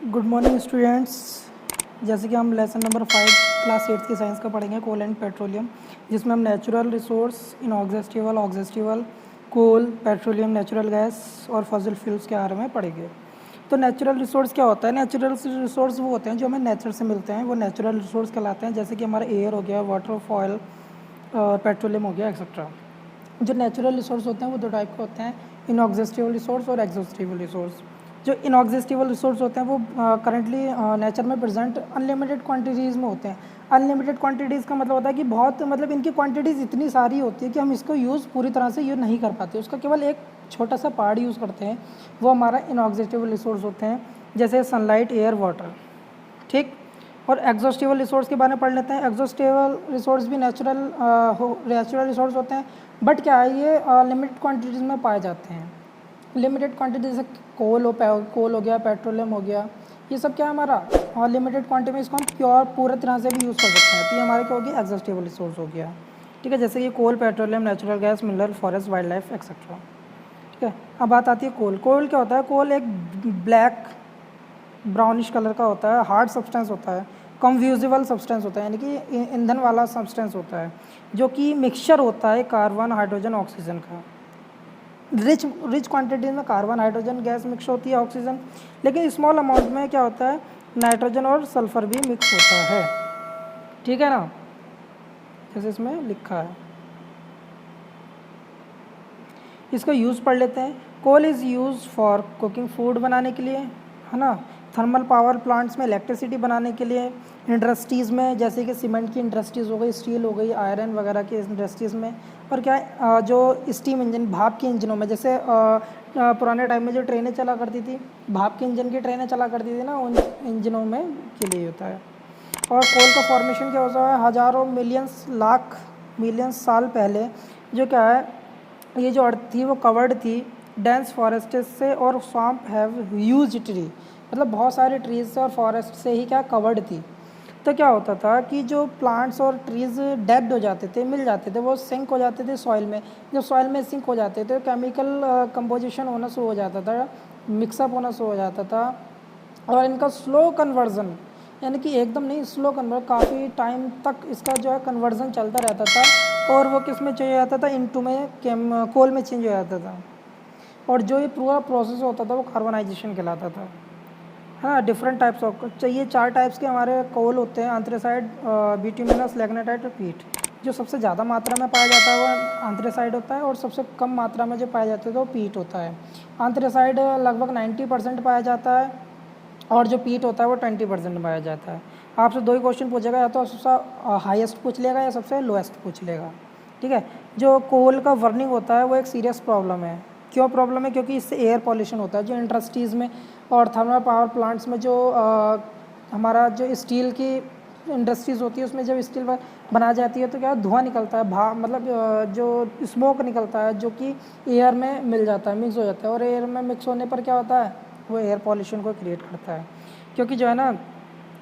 Good morning students. जैसे कि हम लेसन नंबर 5 क्लास 8 की साइंस का पढ़ेंगे, कोल एंड पेट्रोलियम, जिसमें हम नेचुरल रिसोर्स, इनऑक्जेस्टिबल, ऑक्जेस्टिबल, कोल, पेट्रोलियम, नेचुरल गैस और फॉसिल फ्यूल्स के बारे में पढ़ेंगे। तो नेचुरल रिसोर्स क्या होता है? नेचुरल रिसोर्स वो होते हैं जो हमें नेचर से मिलते हैं, वो नेचुरल रिसोर्स कहलाते हैं। जैसे कि हमारा एयर हो गया, वाटर, ऑयल और पेट्रोलियम हो गया, एक्सेट्रा। जो नेचुरल रिसोर्स होते हैं वो दो टाइप के होते हैं, इनऑक्जेस्टिबल रिसोर्स और एग्जॉस्टिबल रिसोर्स। जो इनऑक्जेस्टिबल रिसोर्स होते हैं वो करंटली नेचर में प्रेजेंट अनलिमिटेड क्वांटिटीज़ में होते हैं। अनलिमिटेड क्वांटिटीज़ का मतलब होता है कि बहुत मतलब इनकी क्वांटिटीज़ इतनी सारी होती है कि हम इसको यूज़ पूरी तरह से यूज़ नहीं कर पाते, उसका केवल एक छोटा सा पार्ट यूज़ करते हैं, वो हमारा इनऑक्जेस्टिबल रिसोर्स होते हैं, जैसे सनलाइट, एयर, वाटर। ठीक। और एग्जॉस्टिबल रिसोर्स के बारे में पढ़ लेते हैं। एग्जॉस्टिबल रिसोर्स भी नेचुरल रिसोर्स होते हैं, बट क्या है, ये लिमिटेड क्वांटिटीज़ में पाए जाते हैं। लिमिटेड क्वांटिटी जैसे कोल हो गया, पेट्रोलियम हो गया, ये सब क्या है हमारा, और लिमिटेड क्वांटिटी में इसको हम प्योर पूरे तरह से भी यूज़ कर सकते हैं। तो ये हमारा क्या हो गया, एग्जॉस्टिबल रिसोर्स हो गया। ठीक है, जैसे कि coal, petroleum, natural gas, mineral, forest, wild life, etcetera. ठीक है, अब बात आती है कोल। कोल क्या होता है? कोल एक ब्लैक ब्राउनिश कलर का होता है, हार्ड सब्सटेंस होता है, कंफ्यूजिबल सब्सटेंस होता है, यानी कि ईंधन वाला सब्सटेंस होता है, जो कि मिक्सचर होता है कार्बन, हाइड्रोजन, ऑक्सीजन का। रिच क्वांटिटी में कार्बन, हाइड्रोजन गैस मिक्स होती है, ऑक्सीजन, लेकिन स्मॉल अमाउंट में क्या होता है, नाइट्रोजन और सल्फर भी मिक्स होता है। ठीक है ना, जैसे इसमें लिखा है। इसका यूज़ पढ़ लेते हैं। Coal is use for cooking, food बनाने के लिए, है ना, थर्मल पावर प्लांट्स में इलेक्ट्रिसिटी बनाने के लिए, इंडस्ट्रीज़ में जैसे कि सीमेंट की इंडस्ट्रीज़ हो गई, स्टील हो गई, आयरन वगैरह की इंडस्ट्रीज़ में, और क्या है, जो स्टीम इंजन, भाप के इंजनों में, जैसे पुराने टाइम में जो ट्रेनें चला करती थी, भाप के इंजन की ट्रेनें चला करती थी ना, उन इंजनों में के लिए होता है। और कोल का फॉर्मेशन क्या होता है, हज़ारों मिलियंस, लाख मिलियंस साल पहले जो क्या है, ये जो अर्थ थी वो कवर्ड थी डेंस फॉरेस्ट से, और स्वैम्प हैव ह्यूज ट्री, मतलब बहुत सारे ट्रीज से और फॉरेस्ट से ही क्या कवर्ड थी। तो क्या होता था कि जो प्लांट्स और ट्रीज डेड हो जाते थे, मिल जाते थे, वो सिंक हो जाते थे सॉइल में। जब सॉइल में सिंक हो जाते थे, केमिकल कंपोजिशन होना शुरू हो जाता था, मिक्सअप होना शुरू हो जाता था, और इनका स्लो कन्वर्जन, यानी कि एकदम नहीं, स्लो कन्वर्जन, काफ़ी टाइम तक इसका जो है कन्वर्जन चलता रहता था, और वो किस में चेंज हो जाता था, इनटू में, कोल में चेंज हो जाता था। और जो ये पूरा प्रोसेस होता था वो कार्बनाइजेशन कहलाता था। हाँ, डिफरेंट टाइप्स ऑफ चाहिए, 4 टाइप्स के हमारे कोल होते हैं, एंथ्रेसाइड, बिटुमिनस, लिग्नाइट और पीट। जो सबसे ज़्यादा मात्रा में पाया जाता है वो एंथ्रेसाइड होता है, और सबसे कम मात्रा में जो पाया जाता है वो पीट होता है। एंथ्रेसाइड लगभग 90% पाया जाता है, और जो पीट होता है वो 20% पाया जाता है। आपसे 2 ही क्वेश्चन पूछेगा, या तो सबसे हाईएस्ट पूछ लेगा या सबसे लोएस्ट पूछ लेगा। ठीक है, जो कोल का बर्निंग होता है वो एक सीरियस प्रॉब्लम है। क्यों प्रॉब्लम है? क्योंकि इससे एयर पॉल्यूशन होता है। जो इंडस्ट्रीज़ में और थर्मल पावर प्लांट्स में जो हमारा जो स्टील की इंडस्ट्रीज़ होती है, उसमें जब स्टील बनाई जाती है तो क्या धुआं निकलता है, मतलब जो स्मोक निकलता है, जो कि एयर में मिल जाता है, मिक्स हो जाता है, और एयर में मिक्स होने पर क्या होता है, वो एयर पॉल्यूशन को क्रिएट करता है। क्योंकि जो है ना,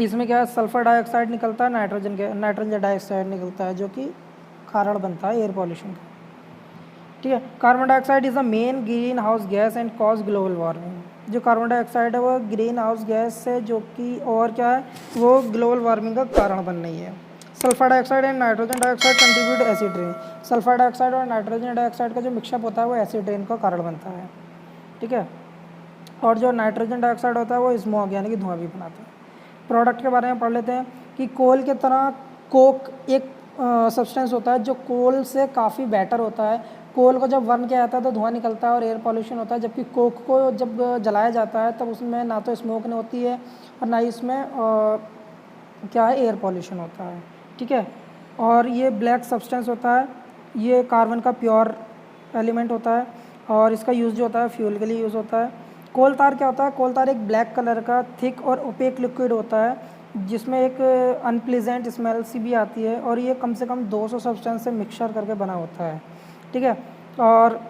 इसमें क्या है, सल्फर डाइऑक्साइड निकलता है, नाइट्रोजन डाइऑक्साइड निकलता है, जो कि कारण बनता है एयर पॉल्यूशन का। ठीक है, carbon dioxide is the main green house gas and cause global warming. जो कार्बन डाइऑक्साइड है वो ग्रीन हाउस गैस है, जो कि और क्या है, वो ग्लोबल वार्मिंग का कारण बन रही है। Sulphur dioxide and nitrogen dioxide contribute acid rain. Sulphur dioxide और नाइट्रोजन डाइऑक्साइड का जो मिक्सअप होता है वो एसिड रेन का कारण बनता है। ठीक है, और जो नाइट्रोजन डाइऑक्साइड होता है वो स्मॉग यानी कि धुआं भी बनाता है। प्रोडक्ट के बारे में पढ़ लेते हैं कि कोल के तरह कोक एक सब्सटेंस होता है जो कोल से काफ़ी बेटर होता है। कोल को जब बर्न किया जाता है तो धुआं निकलता है और एयर पॉल्यूशन होता है, जबकि कोक को जब जलाया जाता है तब उसमें ना तो स्मोक नहीं होती है और ना ही इसमें क्या है, एयर पॉल्यूशन होता है। ठीक है, और ये ब्लैक सब्सटेंस होता है, ये कार्बन का प्योर एलिमेंट होता है, और इसका यूज़ जो होता है फ्यूल के लिए यूज़ होता है। कोल तार क्या होता है? कोल तार एक ब्लैक कलर का थिक और ओपेक लिक्विड होता है, जिसमें एक अनप्लीजेंट स्मेल सी भी आती है, और ये कम से कम 200 सब्सटेंस से मिक्सचर करके बना होता है। ठीक है, और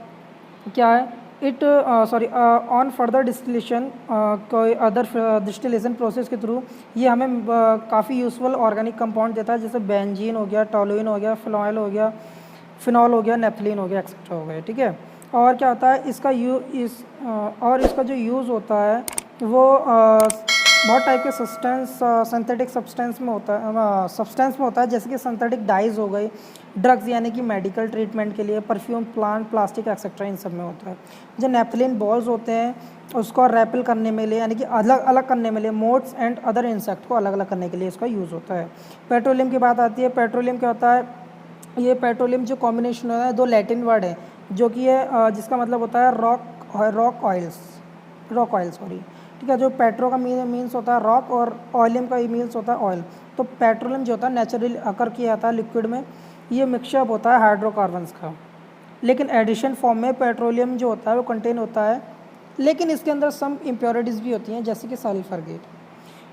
क्या है, इट ऑन फर्दर डिस्टिलेशन, कोई अदर डिस्टिलेशन प्रोसेस के थ्रू ये हमें काफ़ी यूज़फुल ऑर्गेनिक कंपाउंड देता है, जैसे बेंजीन हो गया, टोलुइन हो गया, फिनॉल हो गया, नेफ्थलीन हो गया, एक्सेट्रा हो गया। ठीक है, और क्या होता है, इसका जो यूज़ होता है वो बहुत टाइप के सब्सटेंस सिंथेटिक सब्सटेंस में होता है, जैसे कि सिंथेटिक डाइज हो गई, ड्रग्स यानी कि मेडिकल ट्रीटमेंट के लिए, परफ्यूम, प्लांट, प्लास्टिक एक्सेट्रा, इन सब में होता है। जो नेफ्थलीन बॉल्स होते हैं उसको रेपल करने में लिए यानी कि अलग अलग करने में लिए मोथ्स एंड अदर इंसेक्ट को अलग अलग करने के लिए इसका यूज़ होता है। पेट्रोलियम की बात आती है, पेट्रोलियम क्या होता है, ये पेट्रोलियम जो कॉम्बिनेशन होता है, दो लैटिन वर्ड है जो कि ये जिसका मतलब होता है रॉक ऑयल सॉरी, ठीक है। जो पेट्रो का मीन्स होता है रॉक और ऑयलियम का मीन्स होता है ऑयल। तो पेट्रोलियम जो होता है नेचुरली अकर किया जाता है लिक्विड में, ये मिक्सचर होता है हाइड्रोकार्बन्स का, लेकिन एडिशन फॉर्म में पेट्रोलियम जो होता है वो कंटेन होता है, लेकिन इसके अंदर सम इम्प्योरिटीज़ भी होती हैं जैसे कि सल्फर गेट।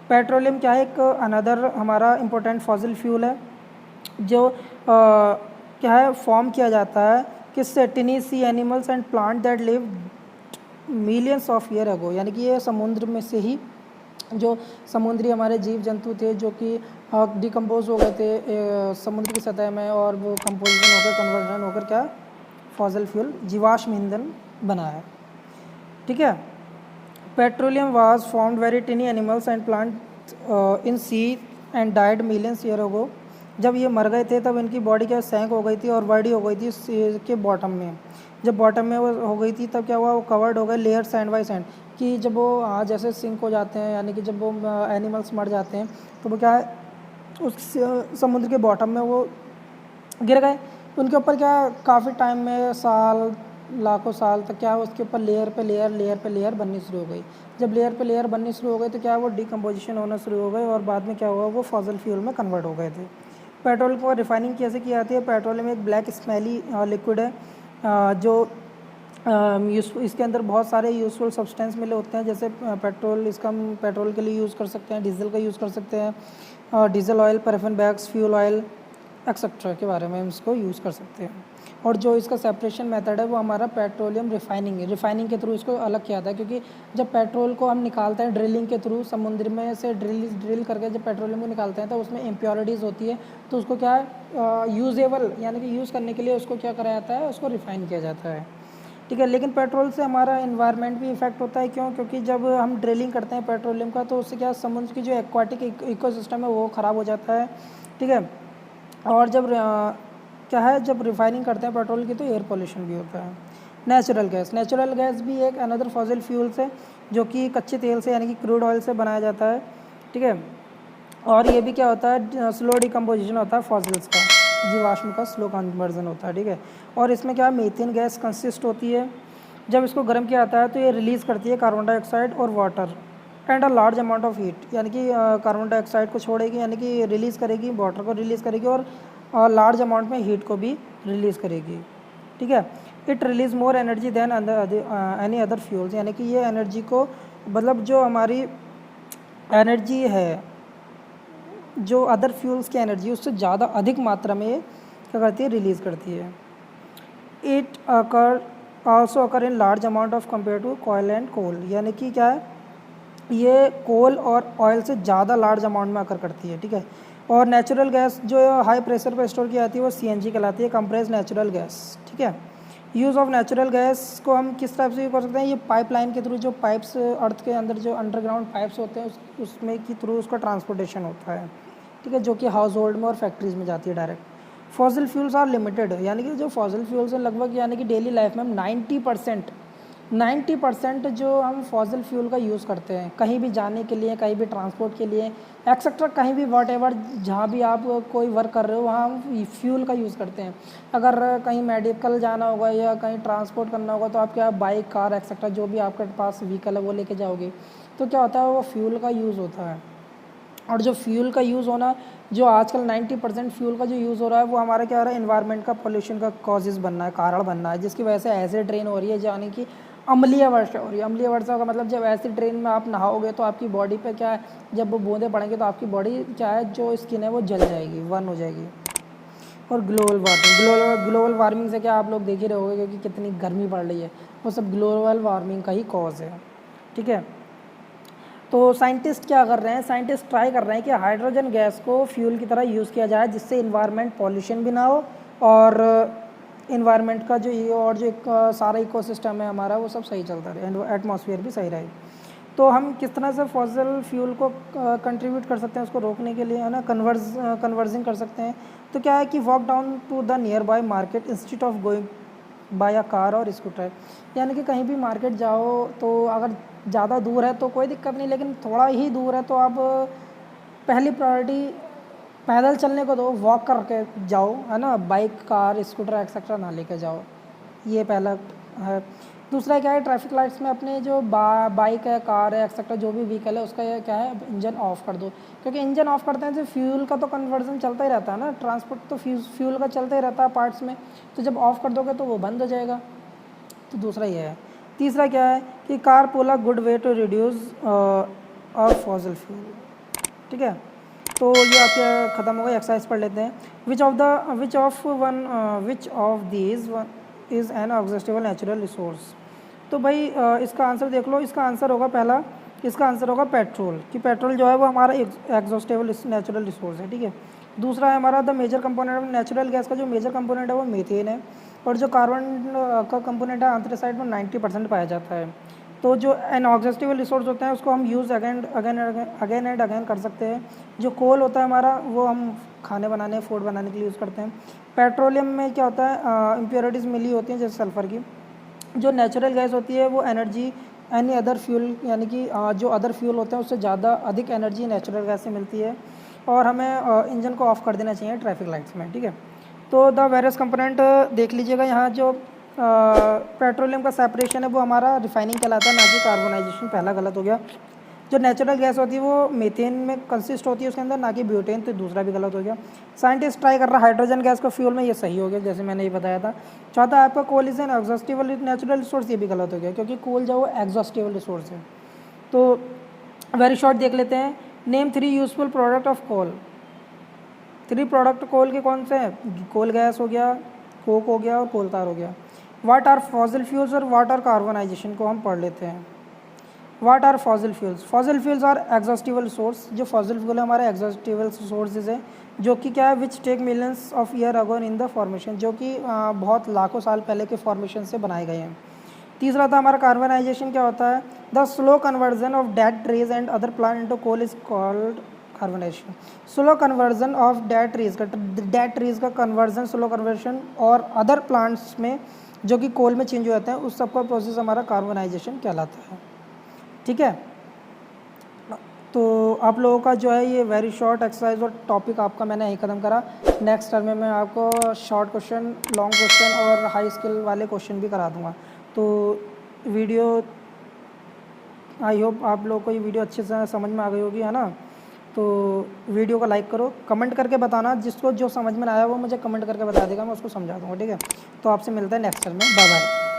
पेट्रोलियम क्या है, एक अनदर हमारा इम्पोर्टेंट फॉसिल फ्यूल है जो क्या है फॉर्म किया जाता है किससे, tiny sea animals and plant that live millions of year ago, यानी कि ये समुद्र में से ही जो समुद्री हमारे जीव जंतु थे जो कि डिकम्पोज हो गए थे समुद्र की सतह में, और वो कंपोजिशन होकर कन्वर्जन होकर क्या फॉसिल फ्यूल जीवाश्म ईंधन बना है, ठीक है। Petroleum was formed very tiny animals and plant in sea and died millions year ago. जब ये मर गए थे तब इनकी बॉडी क्या सैंक हो गई थी और बॉडी हो गई थी सी के बॉटम में। जब बॉटम में वो हो गई थी तब क्या हुआ, वो कवर्ड हो गए लेयर सैंड बाई सैंड, कि जब वो जैसे सिंक हो जाते हैं यानी कि जब वो एनिमल्स मर जाते हैं तो वो क्या है उस समुद्र के बॉटम में वो गिर गए, उनके ऊपर क्या काफ़ी टाइम में साल लाखों साल तक क्या उसके ऊपर लेयर पे लेयर बननी शुरू हो गई। जब लेयर पे लेयर बननी शुरू हो गई तो क्या वो डिकम्पोजिशन होना शुरू हो गई और बाद में क्या हुआ वो फॉसिल फ्यूल में कन्वर्ट हो गए थे। पेट्रोल को रिफाइनिंग कैसे की जाती है, पेट्रोलियम एक ब्लैक स्मेली लिक्विड है जो इसके अंदर बहुत सारे यूज़फुल सब्सटेंस मिले होते हैं, जैसे पेट्रोल, इसका हम पेट्रोल के लिए यूज़ कर सकते हैं, डीजल का यूज़ कर सकते हैं, diesel oil, paraffin bags, fuel oil etcetera के बारे में हम इसको यूज़ कर सकते हैं। और जो इसका सेपरेशन मेथड है वो हमारा पेट्रोलियम रिफाइनिंग है, रिफाइनिंग के थ्रू इसको अलग किया जाता है, क्योंकि जब पेट्रोल को हम निकालते हैं ड्रिलिंग के थ्रू समुद्र में से ड्रिल करके जब पेट्रोलियम को निकालते हैं तो उसमें इम्प्योरिटीज़ होती है, तो उसको क्या है यूजेबल यानी कि यूज़ करने के लिए उसको क्या करा जाता है, उसको रिफ़ाइन किया जाता है, ठीक है। लेकिन पेट्रोल से हमारा इन्वायरमेंट भी इफेक्ट होता है, क्यों, क्योंकि जब हम ड्रिलिंग करते हैं पेट्रोलियम का तो उससे क्या समुद्र की जो एक्वाटिक इकोसिस्टम है वो ख़राब हो जाता है, ठीक है। और जब क्या है जब रिफाइनिंग करते हैं पेट्रोल की तो एयर पोल्यूशन भी होता है। नेचुरल गैस भी एक अनदर फॉसिल फ्यूल्स है जो कि कच्चे तेल से यानी कि क्रूड ऑयल से बनाया जाता है, ठीक है। और ये भी क्या होता है स्लो डिकम्पोजिशन होता है फॉसिल्स का, जीवाश्म का स्लो कन्वर्जन होता है, ठीक है। और इसमें क्या मीथेन गैस कंसिस्ट होती है, जब इसको गर्म किया जाता है तो ये रिलीज़ करती है कार्बन डाइऑक्साइड और water and a large amount of heat, यानी कि कार्बन डाइऑक्साइड को छोड़ेगी यानी कि रिलीज़ करेगी, वाटर को रिलीज़ करेगी और लार्ज अमाउंट में हीट को भी रिलीज़ करेगी, ठीक है। It release more energy than any other fuels, यानी कि ये एनर्जी को मतलब जो हमारी एनर्जी है जो अदर फ्यूल्स की एनर्जी उससे ज़्यादा अधिक मात्रा में क्या करती है, रिलीज़ करती है। It also occur in large amount of compare to कोयल एंड कोल, यानी कि क्या है ये कोल और ऑयल से ज़्यादा लार्ज अमाउंट में अकर करती है, ठीक है। और नेचुरल गैस जो हाई प्रेशर पर स्टोर की जाती है वो सीएनजी कहलाती है, कंप्रेस नेचुरल गैस, ठीक है। यूज़ ऑफ नेचुरल गैस को हम किस टाइप से कर सकते हैं, ये पाइपलाइन के थ्रू, जो पाइप्स अर्थ के अंदर जो अंडरग्राउंड पाइप्स होते हैं उसमें की थ्रू उसका ट्रांसपोर्टेशन होता है, ठीक है, जो कि हाउस होल्ड में और फैक्ट्रीज़ में जाती है direct. Fossil fuels are limited, यानी कि जो फॉसिल फ्यूल्स हैं लगभग यानी कि डेली लाइफ में हम 90% जो हम फॉसिल फ्यूल का यूज़ करते हैं कहीं भी जाने के लिए, कहीं भी ट्रांसपोर्ट के लिए एक्सेट्रा, कहीं भी वॉटएवर जहाँ भी आप कोई वर्क कर रहे हो वहाँ हम फ्यूल का यूज़ करते हैं। अगर कहीं मेडिकल जाना होगा या कहीं ट्रांसपोर्ट करना होगा तो आप क्या बाइक, कार एक्सेट्रा जो भी आपके पास व्हीकल है वो लेके जाओगे, तो क्या होता है वो फ्यूल का यूज़ होता है। और जो फ्यूल का यूज़ होना, जो आजकल 90% फ्यूल का जो यूज़ हो रहा है वो हमारा क्या हो रहा है, इन्वायरमेंट का पोल्यूशन का कॉजेज़ बनना है, कारण बनना है, जिसकी वजह से एसिड रेन हो रही है, यानी कि अम्लीय वर्षा हो रही है। अम्लीय वर्षा का मतलब जब एसिड रेन में आप नहाओगे तो आपकी बॉडी पे क्या है, जब वो बूंदें पड़ेंगे तो आपकी बॉडी क्या है, जो स्किन है वो जल जाएगी, बर्न हो जाएगी। और ग्लोबल वार्मिंग से क्या आप लोग देख ही रहे होगे क्योंकि कितनी गर्मी बढ़ रही है, वो सब ग्लोबल वार्मिंग का ही कॉज है, ठीक है। तो साइंटिस्ट क्या कर रहे हैं, साइंटिस्ट ट्राई कर रहे हैं कि हाइड्रोजन गैस को फ्यूल की तरह यूज़ किया जाए जिससे इन्वायरमेंट पॉल्यूशन भी ना हो और इन्वायरमेंट का जो ये और जो एक सारा इकोसिस्टम है हमारा वो सब सही चलता रहे, एटमॉस्फेयर भी सही रहे। तो हम किस तरह से फॉसिल फ्यूल को कंट्रीब्यूट कर सकते हैं उसको रोकने के लिए, है ना, कन्वर्जिंग कर सकते हैं। तो क्या है कि walk down to the nearby market instead of going by a car और स्कूटर, यानी कि कहीं भी मार्केट जाओ तो अगर ज़्यादा दूर है तो कोई दिक्कत नहीं, लेकिन थोड़ा ही दूर है तो आप पहली प्रायोरिटी पैदल चलने को दो, वॉक करके जाओ, है ना, बाइक कार स्कूटर एक्सेट्रा ना लेके जाओ, ये पहला है। दूसरा क्या है, ट्रैफिक लाइट्स में अपने जो बाइक है कार है एक्सेट्रा जो भी व्हीकल है उसका ये क्या है, इंजन ऑफ कर दो, क्योंकि इंजन ऑफ करते हैं तो फ्यूल का तो कन्वर्जन चलता ही रहता है ना, ट्रांसपोर्ट तो फ्यूल का चलता ही रहता है पार्ट्स में, तो जब ऑफ कर दोगे तो वो बंद हो जाएगा। तो दूसरा ये है। तीसरा क्या है कि car pool a good way to reduce और फॉसिल फ्यूल, ठीक है। तो ये आपके ख़त्म हो गया। एक्सरसाइज पढ़ लेते हैं। Which of these one is an exhaustible natural resource. तो भाई इसका आंसर देख लो। इसका आंसर होगा पहला, इसका आंसर होगा पेट्रोल, कि पेट्रोल जो है वो हमारा एग्जॉस्टेबल नेचुरल रिसोर्स है, ठीक है। दूसरा है हमारा the major component of natural gas का जो मेजर कंपोनेंट है वो मीथेन है, और जो कार्बन का कंपोनेंट है एंथ्रेसाइड में 90% पाया जाता है। तो जो एनऑक्सिस्टिबल रिसोर्स होते हैं उसको हम यूज़ अगेन एंड अगेन कर सकते हैं। जो कोल होता है हमारा वो हम खाने बनाने फूड बनाने के लिए यूज़ करते हैं। पेट्रोलियम में क्या होता है, इम्प्योरिटीज़ मिली होती हैं जैसे सल्फ़र की। जो नेचुरल गैस होती है वो एनर्जी एनी अदर फ्यूल, यानी कि जो अदर फ्यूल होते हैं उससे ज़्यादा अधिक एनर्जी नेचुरल गैस से मिलती है, और हमें इंजन को ऑफ कर देना चाहिए ट्रैफिक लाइट्स में, ठीक है। तो द वेरियस कंपोनेंट देख लीजिएगा यहाँ। जो पेट्रोलियम का सेपरेशन है वो हमारा रिफाइनिंग कहलाता है, ना कि कार्बोनाइजेशन, पहला गलत हो गया। जो नेचुरल गैस होती है वो मीथेन में कंसिस्ट होती है उसके अंदर, ना कि ब्यूटेन, तो दूसरा भी गलत हो गया। साइंटिस्ट ट्राई कर रहा है हाइड्रोजन गैस को फ्यूल में, ये सही हो गया जैसे मैंने ये बताया था। चौथा आपका coal is an exhaustible natural resource, ये भी गलत हो गया क्योंकि कोल जो वो एग्जॉस्टेबल रिसोर्स है। तो वेरी शॉर्ट देख लेते हैं। Name 3 useful product of coal. 3 product coal के कौन से हैं? कोल गैस हो गया, कोक हो गया और कोल तार हो गया। वाट आर फॉसिल फ्यूल्स और वाट आर कार्बोनाइजेशन को हम पढ़ लेते हैं। What are fossil fuels? Fossil fuels are exhaustible source. जो फॉसिल फ्यूल है हमारे एग्जॉस्टिबल सोर्सेज है, जो कि क्या है, which take millions of year ago in the formation, जो कि बहुत लाखों साल पहले के फॉर्मेशन से बनाए गए हैं। तीसरा था हमारा कार्बोनाइजेशन। क्या होता है? The slow conversion of dead trees and other plant into coal is called carbonation. Slow conversion of dead trees का कन्वर्जन, स्लो कन्वर्जन और अदर प्लांट्स में जो कि कोल में चेंज हो जाते हैं, उस सब का प्रोसेस हमारा कार्बोनाइजेशन कहलाता है, ठीक है। तो आप लोगों का जो है ये वेरी शॉर्ट एक्सरसाइज और टॉपिक आपका मैंने यही ख़त्म करा। नेक्स्ट टर्म में मैं आपको शॉर्ट क्वेश्चन, लॉन्ग क्वेश्चन और हाई स्किल वाले क्वेश्चन भी करा दूँगा। तो वीडियो, आई होप आप लोगों को ये वीडियो अच्छे से समझ में आ गई होगी, है ना। तो वीडियो को लाइक करो, कमेंट करके बताना, जिसको जो समझ में आया वो मुझे कमेंट करके बता देगा, मैं उसको समझा दूँगा, ठीक है। तो आपसे मिलता है नेक्स्ट टर्म में। Bye bye.